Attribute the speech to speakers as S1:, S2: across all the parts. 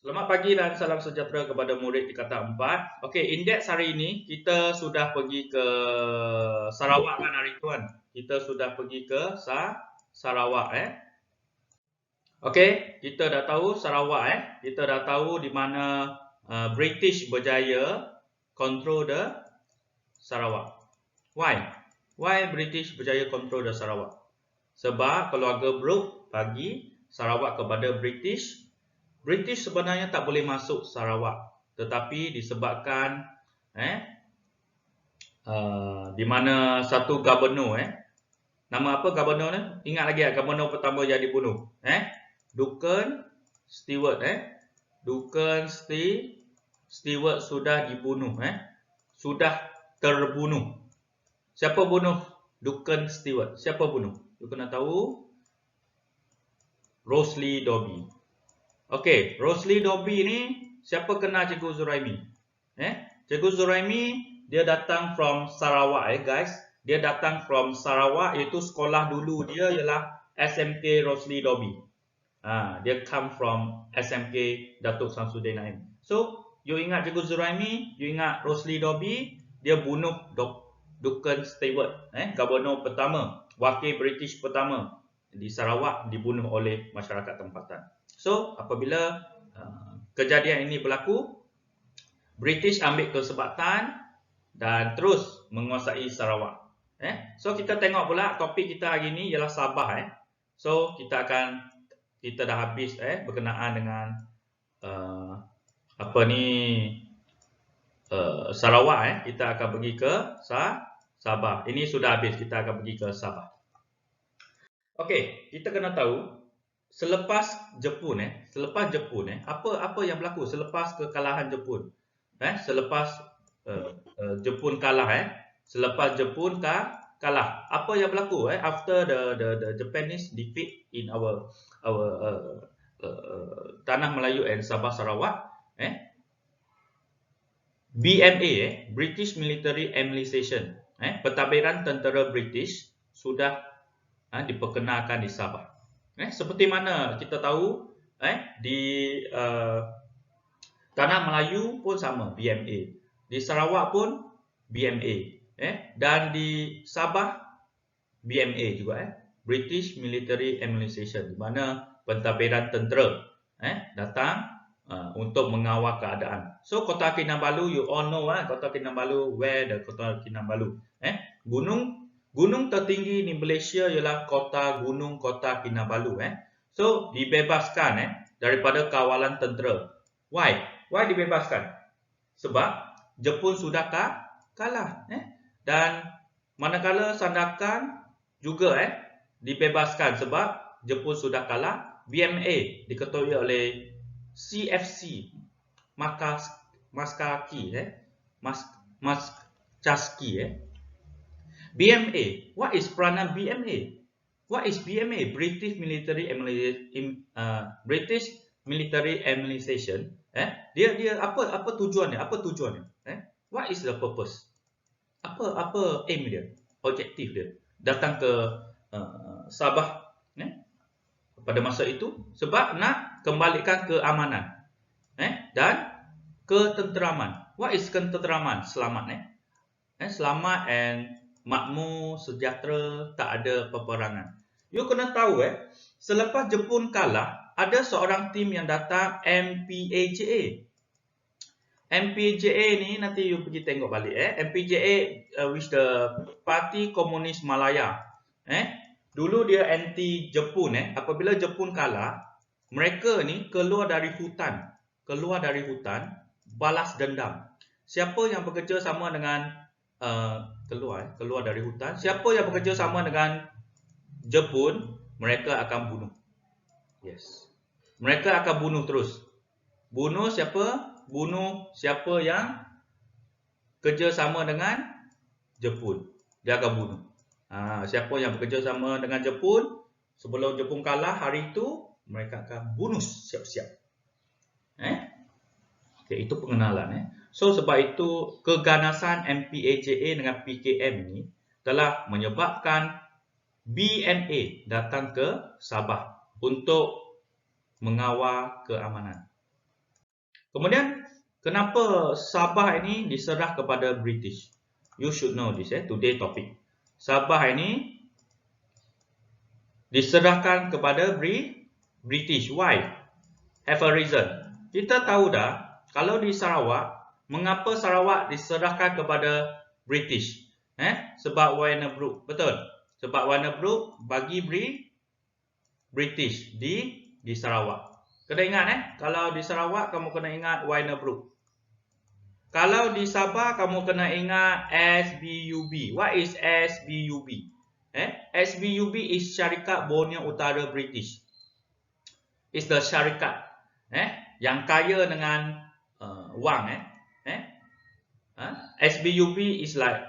S1: Selamat pagi dan salam sejahtera kepada murid tingkatan 4. Okey, indeks hari ini kita sudah pergi ke Sarawak kan hari tu kan? Kita sudah pergi ke Sarawak Okey, kita dah tahu Sarawak Kita dah tahu di mana British berjaya control the Sarawak. Why? Why British berjaya control the Sarawak? Sebab keluarga Brooke bagi Sarawak kepada British. British sebenarnya tak boleh masuk Sarawak, tetapi disebabkan di mana satu gubernur nama apa gubernur ni? Ingat lagi tak gubernur pertama yang dibunuh? Duncan Stewart Duncan Stewart sudah dibunuh sudah terbunuh. Siapa bunuh Duncan Stewart? Siapa bunuh? You kena tahu. Rosely Dobbie. Okey, Rosely Dobbie ni siapa kenal Cikgu Zuraimi? Cikgu Zuraimi dia datang from Sarawak guys. Dia datang from Sarawak, iaitu sekolah dulu dia ialah SMK Rosely Dobbie. Dia come from SMK Datuk Samsudin Naim. So, you ingat Cikgu Zuraimi, you ingat Rosely Dobbie, dia bunuh Duncan Stewart, gubernur pertama, wakil British pertama di Sarawak dibunuh oleh masyarakat tempatan. So, apabila kejadian ini berlaku, British ambil kesempatan dan terus menguasai Sarawak. So, kita tengok pula topik kita hari ini ialah Sabah. So, kita dah habis berkenaan dengan Sarawak. Kita akan pergi ke Sabah. Ini sudah habis, kita akan pergi ke Sabah. Okey, kita kena tahu selepas Jepun apa yang berlaku selepas kekalahan Jepun? Selepas Jepun kalah selepas Jepun kalah, apa yang berlaku after the Japanese defeat in our tanah Melayu and Sabah Sarawak, BMA British Military Administration, pentadbiran tentera British sudah diperkenalkan di Sabah. Seperti mana kita tahu di tanah Melayu pun sama BMA, di Sarawak pun BMA, dan di Sabah BMA juga, British Military Administration, di mana pentadbiran tentera datang untuk mengawal keadaan. So Kota Kinabalu, you all know Kota Kinabalu, where the Kota Kinabalu, Gunung tertinggi di Malaysia ialah Gunung Kota Kinabalu. So dibebaskan daripada kawalan tentera. Why? Why dibebaskan? Sebab Jepun sudah kalah. Dan manakala Sandakan juga dibebaskan sebab Jepun sudah kalah. BMA diketuai oleh CFC Maskaki. BMA. What is peranan BMA? What is BMA? British Military Administration. Dia apa tujuannya? What is the purpose? Apa aim dia? Objektif dia datang ke Sabah pada masa itu sebab nak kembalikan keamanan dan ketenteraman. What is ketenteraman? Selamat selamat and makmur, sejahtera, tak ada peperangan. You kena tahu selepas Jepun kalah, ada seorang tim yang datang, MPAJA. MPAJA ni nanti you pergi tengok balik MPAJA which the Parti Komunis Malaya. Dulu dia anti Jepun apabila Jepun kalah, mereka ni keluar dari hutan, balas dendam. Siapa yang bekerja sama dengan keluar dari hutan, siapa yang bekerja sama dengan Jepun, mereka akan bunuh. Yes. Mereka akan bunuh terus. Bunuh siapa? Bunuh siapa yang kerja sama dengan Jepun. Dia akan bunuh. Siapa yang bekerja sama dengan Jepun, sebelum Jepun kalah hari itu, mereka akan bunuh siap-siap. Okay, itu pengenalan So sebab itu keganasan MPAJA dengan PKM ini telah menyebabkan BMA datang ke Sabah untuk mengawal keamanan. Kemudian kenapa Sabah ini diserah kepada British? You should know this, today topic. Sabah ini diserahkan kepada British. Why? Have a reason. Kita tahu dah, kalau di Sarawak, mengapa Sarawak diserahkan kepada British? Sebab Warner Brooke, betul? Sebab Warner Brooke bagi British di Sarawak. Kena ingat kalau di Sarawak kamu kena ingat Warner Brooke. Kalau di Sabah kamu kena ingat SBUB. What is SBUB? SBUB is Syarikat Borneo Utara British. It's the syarikat yang kaya dengan wang. SBUB is like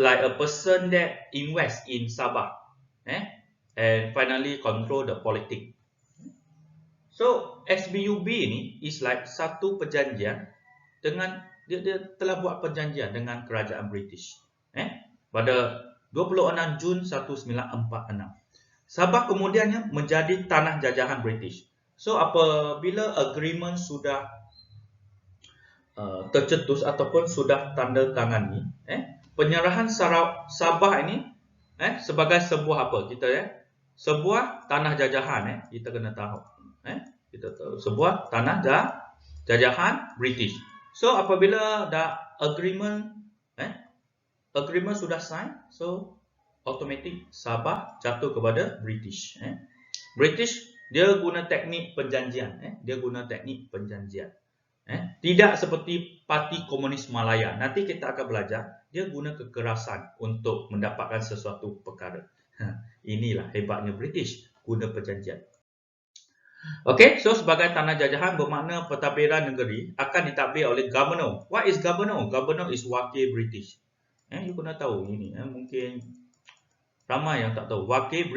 S1: like a person that invest in Sabah and finally control the politics. So SBUB ni is like satu perjanjian dengan dia telah buat perjanjian dengan kerajaan British pada 26 Jun 1946. Sabah kemudiannya menjadi tanah jajahan British. So apabila agreement sudah tercetus ataupun sudah tanda tangani, penyerahan Sabah ini sebagai sebuah apa kita sebuah tanah jajahan kita kena tahu. Kita tahu sebuah tanah jajahan British. So apabila dah agreement sudah sign, so automatic Sabah jatuh kepada British. British dia guna teknik perjanjian. Tidak seperti Parti Komunis Malaya. Nanti kita akan belajar dia guna kekerasan untuk mendapatkan sesuatu perkara. Inilah hebatnya British, guna perjanjian. Okey, so sebagai tanah jajahan bermakna pentadbiran negeri akan ditadbir oleh Governor. What is Governor? Governor is wakil British. You kena tahu ini. Mungkin ramai yang tak tahu. Wakil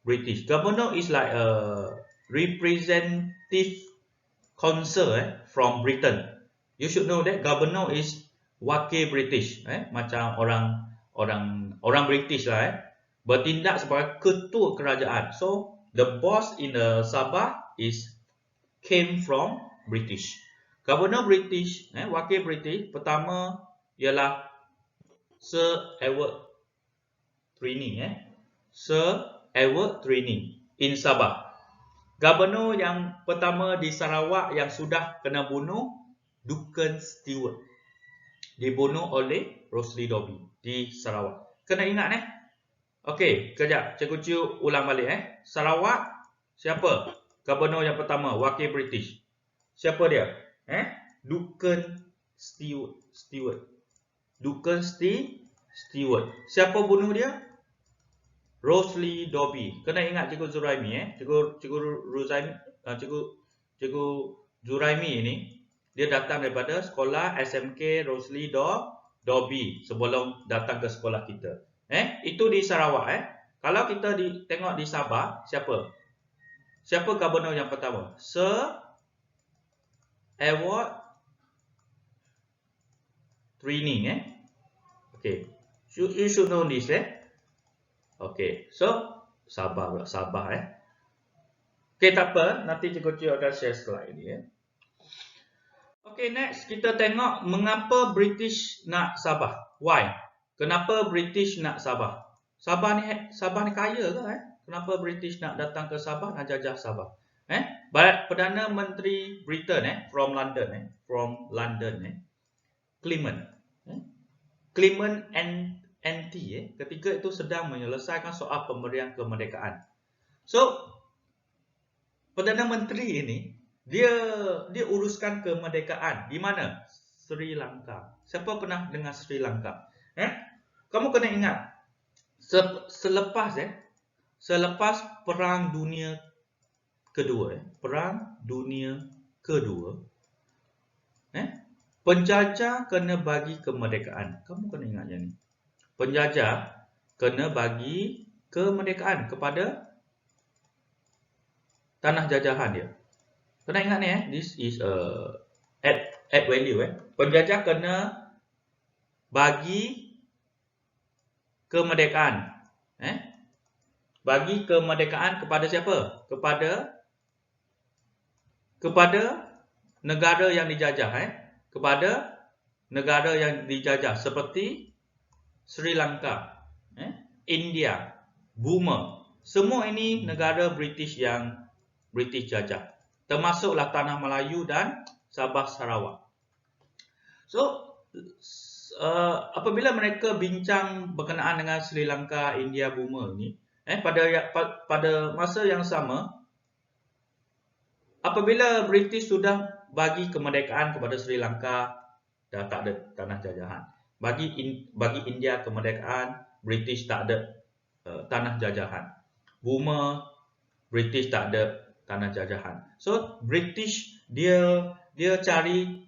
S1: British. Governor is like a representative council from Britain. You should know that Governor is wakil British. Macam orang British lah. Bertindak sebagai ketua kerajaan. So the boss in the Sabah came from British. Governor British, wakil British pertama ialah Sir Edward Twining. Sir Edward Twining in Sabah. Governor yang pertama di Sarawak yang sudah kena bunuh, Duncan Stewart. Dibunuh oleh Rosely Dobbie di Sarawak. Kena ingat Okey, kejap. Cikgu ulang balik Sarawak, siapa? Governor yang pertama, wakil British. Siapa dia? Duncan Stewart. Duncan Stewart. Siapa bunuh dia? Rosely Dobbie. Kena ingat Cikgu Zuraimi Cikgu Zuraimi ini dia datang daripada sekolah SMK Rosely Dobbie sebelum datang ke sekolah kita. Itu di Sarawak. Kalau kita tengok di Sabah, siapa? Siapa Governor yang pertama? Sir Edward Twining. Okay. You should know this. Okay. So Sabah. Okay, tak apa. Nanti cikgu akan share slide ni. Okay, next kita tengok mengapa British nak Sabah. Why? Kenapa British nak Sabah? Sabah ni kaya ke? Kenapa British nak datang ke Sabah, nak jajah Sabah? Perdana Menteri Britain from London, Clement NT ketika itu sedang menyelesaikan soal pemberian kemerdekaan. So Perdana Menteri ini dia uruskan kemerdekaan di mana? Sri Lanka. Siapa pernah dengar Sri Lanka? Kamu kena ingat selepas Perang Dunia Kedua, penjajah kena bagi kemerdekaan. Kamu kena ingat yang ni. Penjajah kena bagi kemerdekaan kepada tanah jajahan dia. Kena ingat ni this is add value Penjajah kena bagi kemerdekaan. Bagi kemerdekaan kepada siapa? Kepada kepada negara yang dijajah, kepada negara yang dijajah seperti Sri Lanka, India, Burma. Semua ini negara British yang British jajah. Termasuklah Tanah Melayu dan Sabah Sarawak. So, apabila mereka bincang berkenaan dengan Sri Lanka, India, Burma ni, pada masa yang sama, apabila British sudah bagi kemerdekaan kepada Sri Lanka, dah tak ada tanah jajahan. Bagi India kemerdekaan, British tak ada tanah jajahan. Burma, British tak ada tanah jajahan. So British dia cari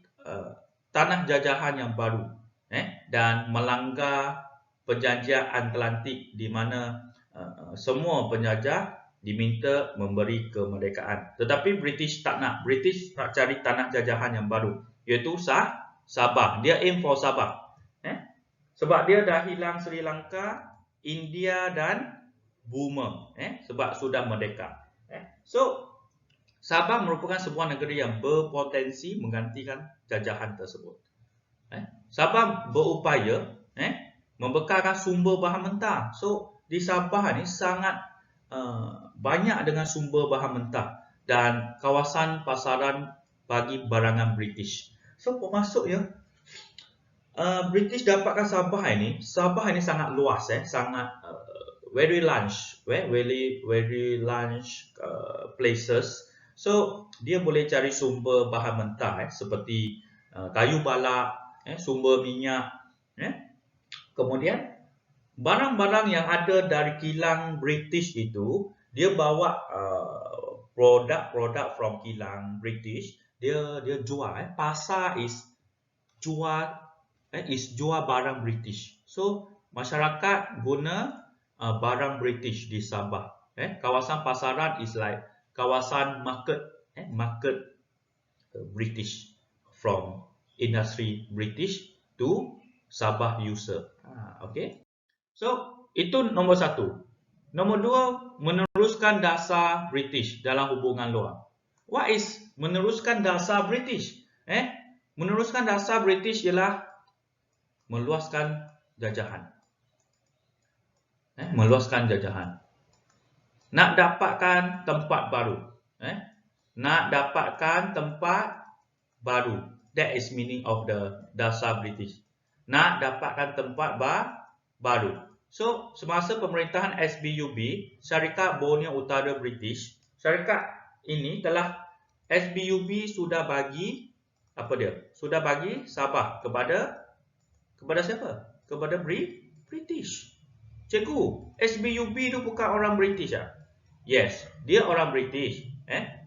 S1: tanah jajahan yang baru, dan melanggar perjanjian Atlantik di mana semua penjajah diminta memberi kemerdekaan. Tetapi British tak nak. British nak cari tanah jajahan yang baru, iaitu Sabah. Dia aim for Sabah. Sebab dia dah hilang Sri Lanka, India dan Burma, sebab sudah merdeka. So Sabah merupakan sebuah negeri yang berpotensi menggantikan jajahan tersebut. Sabah berupaya membekalkan sumber bahan mentah. So di Sabah ni sangat banyak dengan sumber bahan mentah dan kawasan pasaran bagi barangan British. So maksudnya British dapatkan Sabah ini sangat luas, sangat very large places. So dia boleh cari sumber bahan mentah seperti kayu balak, sumber minyak, kemudian barang-barang yang ada dari kilang British itu dia bawa produk from kilang British, dia jual. Pasar is jual barang British. So masyarakat guna barang British di Sabah. Kawasan pasaran is like kawasan market British, from industry British to Sabah user. Okay. So itu nombor satu. Nombor dua, meneruskan dasar British dalam hubungan luar. What is meneruskan dasar British? Meneruskan dasar British ialah meluaskan jajahan. Meluaskan jajahan. Nak dapatkan tempat baru. Nak dapatkan tempat baru. That is meaning of the dasar British. Nak dapatkan tempat baru. So, semasa pemerintahan SBUB, Syarikat Borneo Utara British, syarikat ini telah SBUB sudah bagi Sudah bagi Sabah kepada siapa? Kepada British. Cikgu, SBUB itu bukan orang British ah? Yes, dia orang British,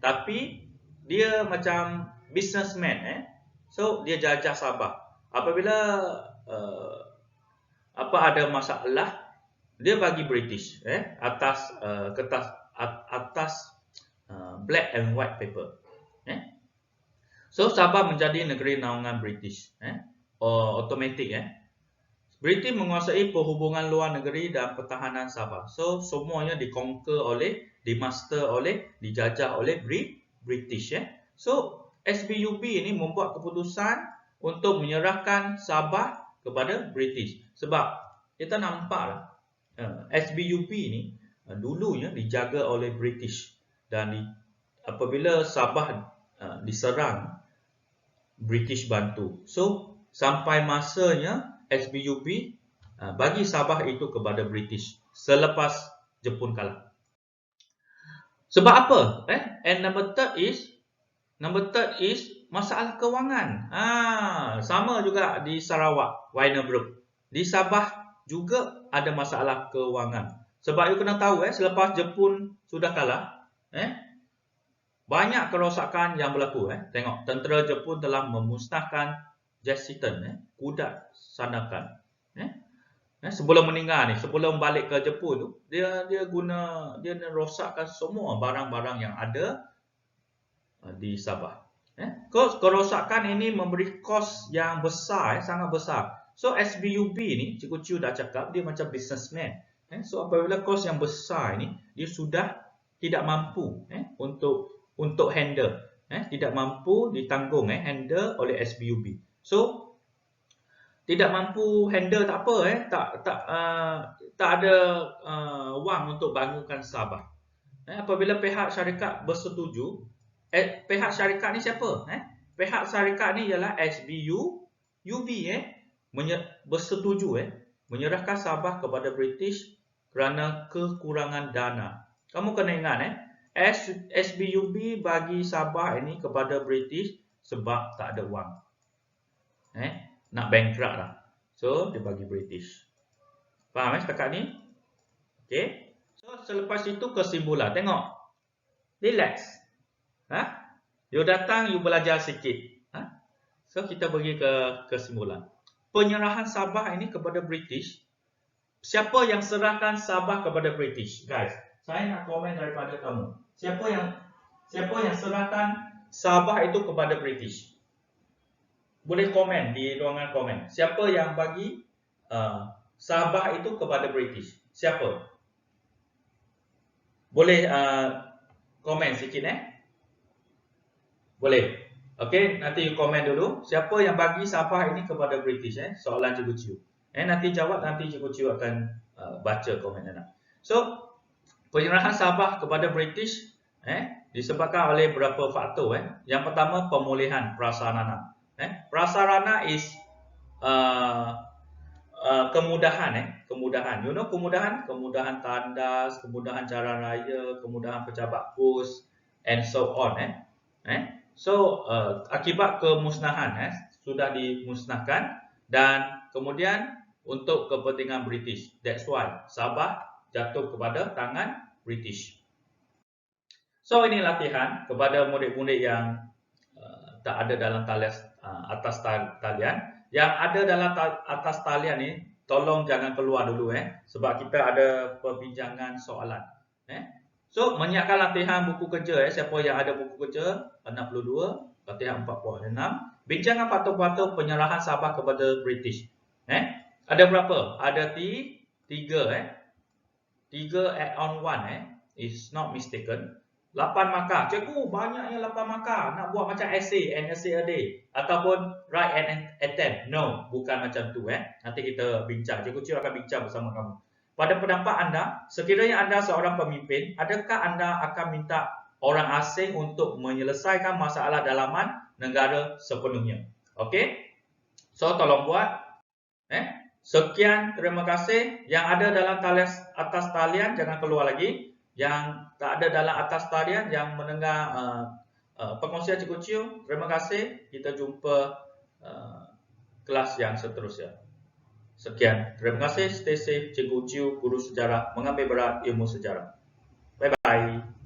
S1: tapi dia macam businessman, so dia jajah Sabah. Apabila ada masalah, dia bagi British, atas kertas, atas black and white paper, So Sabah menjadi negeri naungan British, automatic, British menguasai perhubungan luar negeri dan pertahanan Sabah. So semuanya dimaster oleh, dijajah oleh British, So SBUB ini membuat keputusan untuk menyerahkan Sabah kepada British. Sebab kita nampaklah SBUB ini dulunya dijaga oleh British, dan apabila Sabah diserang, British bantu. So sampai masanya SBUB bagi Sabah itu kepada British selepas Jepun kalah. Sebab apa? And number third is masalah kewangan. Sama juga di Sarawak, Wyner Group. Di Sabah juga ada masalah kewangan. Sebab you kena tahu, selepas Jepun sudah kalah, banyak kerosakan yang berlaku. Tengok, tentera Jepun telah memusnahkan Jessiton, kudat Sandakan. Sebelum meninggal ni, sebelum balik ke Jepun tu, dia rosakkan semua barang-barang yang ada di Sabah. Kerosakan ini memberi kos yang besar, sangat besar. So SBUB ni, Cikgu Chiu dah cakap, dia macam businessman. So apabila kos yang besar ni, dia sudah tidak mampu untuk handle. Tidak mampu ditanggung handle oleh SBUB. So tidak mampu handle tak apa tak ada wang untuk bangunkan Sabah. Apabila pihak syarikat bersetuju, pihak syarikat ni siapa? Pihak syarikat ni ialah SBUB bersetuju menyerahkan Sabah kepada British kerana kekurangan dana. Kamu kena ingat SBUB bagi Sabah ini kepada British sebab tak ada wang. Nak bankrupt lah. So dia bagi British. Faham setakat ni? Okey. So selepas itu kesimpulan. Tengok. Relax. You datang, you belajar sikit. So kita pergi ke kesimpulan. Penyerahan Sabah ini kepada British. Siapa yang serahkan Sabah kepada British? Guys, saya nak komen daripada kamu. Siapa yang serahkan Sabah itu kepada British? Boleh komen di ruangan komen. Siapa yang bagi Sabah itu kepada British? Siapa? Boleh komen sikit Boleh. Okey, nanti komen dulu. Siapa yang bagi Sabah ini kepada British Soalan Cikgu Ciu. Nanti jawab, nanti Cikgu Ciu akan baca komen anda. So, penyerahan Sabah kepada British disebabkan oleh beberapa faktor Yang pertama, pemulihan prasarana. Prasarana is kemudahan kemudahan. You know kemudahan? Kemudahan tandas, kemudahan jalan raya, kemudahan pejabat pos and so on So akibat kemusnahan sudah dimusnahkan dan kemudian untuk kepentingan British. That's why Sabah jatuh kepada tangan British. So ini latihan kepada murid-murid yang tak ada dalam talian atas talian. Yang ada dalam atas talian ni tolong jangan keluar dulu sebab kita ada perbincangan soalan. So menyiapkan latihan buku kerja siapa yang ada buku kerja 62 latihan 4.6 bincangan faktor-faktor penyerahan Sabah kepada British. Ada berapa? Ada 3 3 add on 1 is not mistaken. 8 markah. Cikgu, banyaknya 8 markah. Nak buat macam essay, an essay a day. Ataupun write an attempt. No, bukan macam tu. Nanti kita bincang. Cikgu Ciu akan bincang bersama kamu. Pada pendapat anda, sekiranya anda seorang pemimpin, adakah anda akan minta orang asing untuk menyelesaikan masalah dalaman negara sepenuhnya? Okey? So, tolong buat. Sekian, terima kasih. Yang ada dalam talian atas talian, jangan keluar lagi. Yang tak ada dalam atas talian yang mendengar perkongsian Cikgu Ciu, terima kasih. Kita jumpa kelas yang seterusnya. Sekian, terima kasih. Stay safe. Cikgu Ciu, guru sejarah, mengambil berat ilmu sejarah. Bye bye.